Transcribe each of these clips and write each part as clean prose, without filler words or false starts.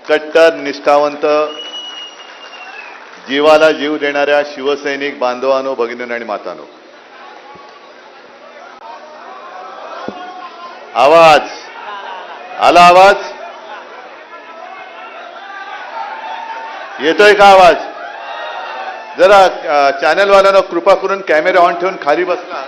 कट्टर निष्ठावंत जीवाला जीव देणाऱ्या शिवसैनिक बांधवांनो, भगिनींनो आणि मातांनो, आवाज आला? आवाज येतोय का? आवाज जरा चॅनलवाल्यांनो कृपा करून कॅमेरा ऑन ठेवून खाली बसला.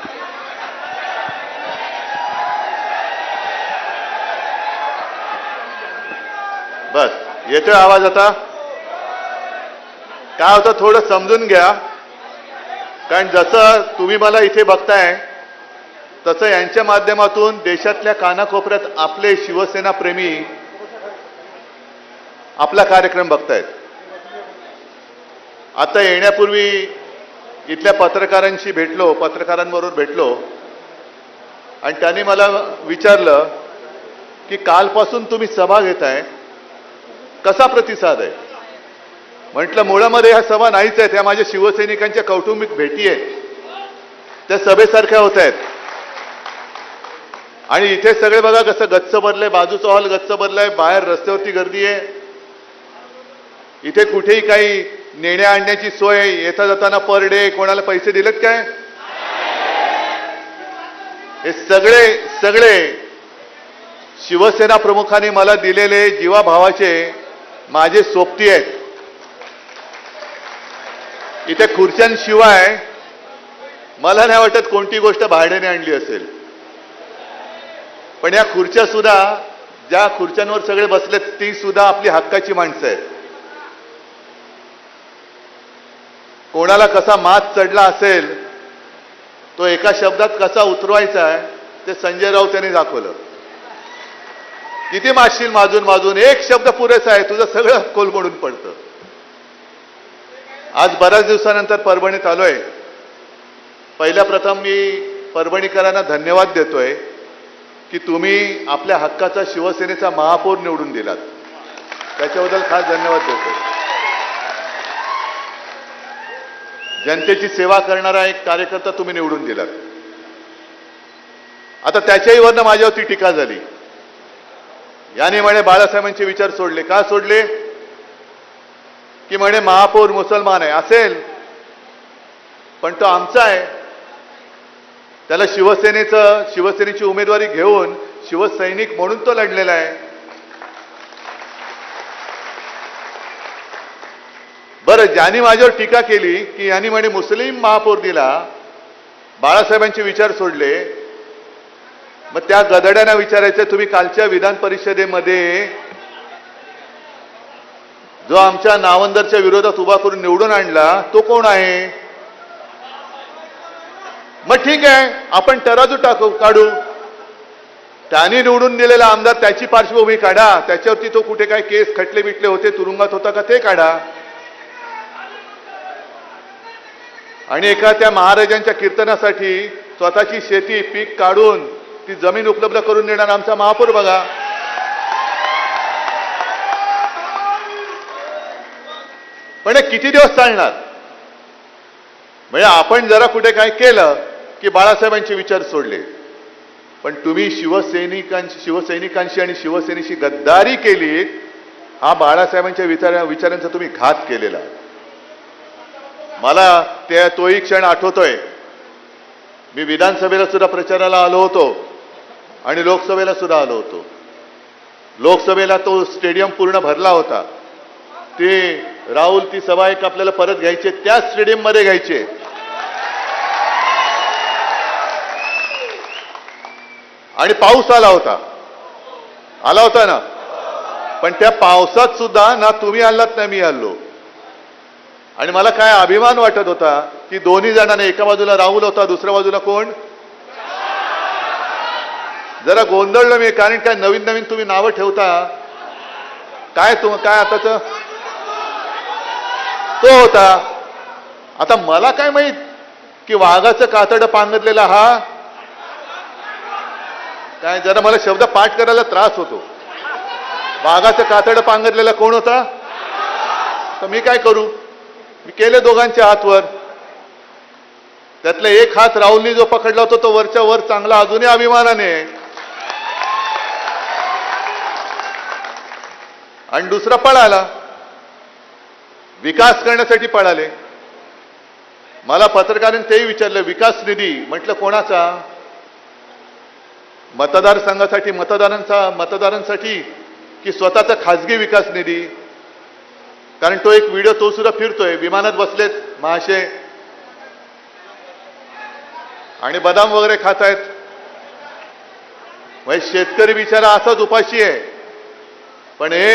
बस येतोय आवाज आता? काय होतं थोडं समजून घ्या, कारण जसं तुम्ही मला इथे बघताय तसं यांच्या माध्यमातून देशातल्या कानाकोपऱ्यात आपले शिवसेना प्रेमी आपला कार्यक्रम बघतायत. आता येण्यापूर्वी इथल्या पत्रकारांबरोबर भेटलो आणि त्यांनी मला विचारलं की कालपासून तुम्ही सभा घेताय, कसा प्रतिसाद आहे? म्हटलं मुळामध्ये ह्या सभा नाहीच आहेत, ह्या माझ्या शिवसैनिकांच्या कौटुंबिक भेटी आहेत, त्या सभेसारख्या होत आहेत. आणि इथे सगळे बघा कसं गच्च भरलंय, बाजूचा हॉल गच्च भरलाय, बाहेर रस्त्यावरती गर्दी आहे. इथे कुठेही काही नेण्या आणण्याची सोय, येता जाताना पर डे कोणाला पैसे दिलेत काय? हे सगळे शिवसेना प्रमुखांनी मला दिलेले जीवाभावाचे माझे सोबती आहेत. इथे खुर्च्यांशिवाय मला नाही वाटत कोणती गोष्ट भाड्याने आणली असेल. पण या खुर्च्या सुद्धा, ज्या खुर्च्यांवर सगळे बसलेत ती सुद्धा आपली हक्काची माणसं आहेत. कोणाला कसा मात चढला असेल तो एका शब्दात कसा उतरवायचा आहे ते संजय राऊत यांनी दाखवलं. किती मारशील माजून एक शब्द पुरेसा आहे, तुझं सगळं कोलमडून पडतं. आज बऱ्याच दिवसानंतर परभणीत आलोय. पहिल्या प्रथम मी परभणीकरांना धन्यवाद देतोय की तुम्ही आपल्या हक्काचा शिवसेनेचा महापौर निवडून दिलात, त्याच्याबद्दल खास धन्यवाद देतोय. जनतेची सेवा करणारा एक कार्यकर्ता तुम्ही निवडून दिलात. आता त्याच्याही वरनं माझ्यावरती टीका झाली. याने म्हणे बाळासाहेबांचे विचार सोडले. का सोडले? की म्हणे महापौर मुसलमान आहे. असेल, पण तो आमचा आहे. त्याला शिवसेनेची उमेदवारी घेऊन शिवसैनिक म्हणून तो लढलेला आहे. बरं, ज्यांनी माझ्यावर टीका केली की यांनी म्हणे मुस्लिम महापौर दिला, बाळासाहेबांचे विचार सोडले, मग त्या गदड्यांना विचारायचं, तुम्ही कालच्या विधान परिषदेमध्ये जो आमच्या नावंदरच्या विरोधात उभा करून निवडून आणला तो कोण आहे? मग ठीक आहे, आपण तराजू काढू. त्यांनी निवडून दिलेला आमदार, त्याची पार्श्वभूमी काढा, त्याच्यावरती तो कुठे काय केस खटले बिटले होते, तुरुंगात होता का ते काढा. आणि एका त्या महाराजांच्या कीर्तनासाठी स्वतःची शेती पीक काढून ती जमीन उपलब्ध करून देणार आमचा महापौर बघा. पण किती दिवस चालणार? म्हणजे आपण जरा कुठे काय केलं की बाळासाहेबांचे विचार सोडले, पण तुम्ही शिवसैनिकांशी आणि शिवसेनेशी गद्दारी केलीत. हा बाळासाहेबांच्या विचारांचा तुम्ही घात केलेला. मला तोही क्षण आठवतोय. मी विधानसभेला सुद्धा प्रचाराला आलो होतो आणि लोकसभेला सुद्धा आलो होतो. लोकसभेला तो स्टेडियम पूर्ण भरला होता. ते राहुल, ती सभा एक आपल्याला परत घ्यायची, त्याच स्टेडियम मध्ये घ्यायचे. आणि पाऊस आला होता ना. पण त्या पावसात सुद्धा ना तुम्ही आलात ना मी आलो. आणि मला काय अभिमान वाटत होता की दोन्ही जणांना, एका बाजूला राहुल होता, दुसऱ्या बाजूला कोण? जरा गोंधळलो मी, कारण काय नवीन तुम्ही नावं ठेवता. काय आताच तो होता. आता मला काय माहित की वाघाचं कातडं पांघरलेला हा काय, जरा मला शब्द पाठ करायला त्रास होतो. वाघाचं कातडं पांघरलेला कोण होता? तर मी काय करू? मी केले दोघांच्या हातवर. त्यातला एक हात राहुलनी जो पकडला होता तो वरच्या वर चांगला, अजूनही अभिमानाने. आणि दुसरा पळाला, विकास करण्यासाठी पळाले. मला पत्रकारांनी तेही विचारलं, विकास निधी. म्हटलं कोणाचा? मतदारसंघासाठी, मतदारांसाठी की स्वतःचा खासगी विकास निधी? कारण तो एक व्हिडिओ तो सुद्धा फिरतोय, विमानात बसलेत महाशय आणि बदाम वगैरे खात आहेत. म्हणजे शेतकरी बिचारा असाच उपाशी आहे. पण हे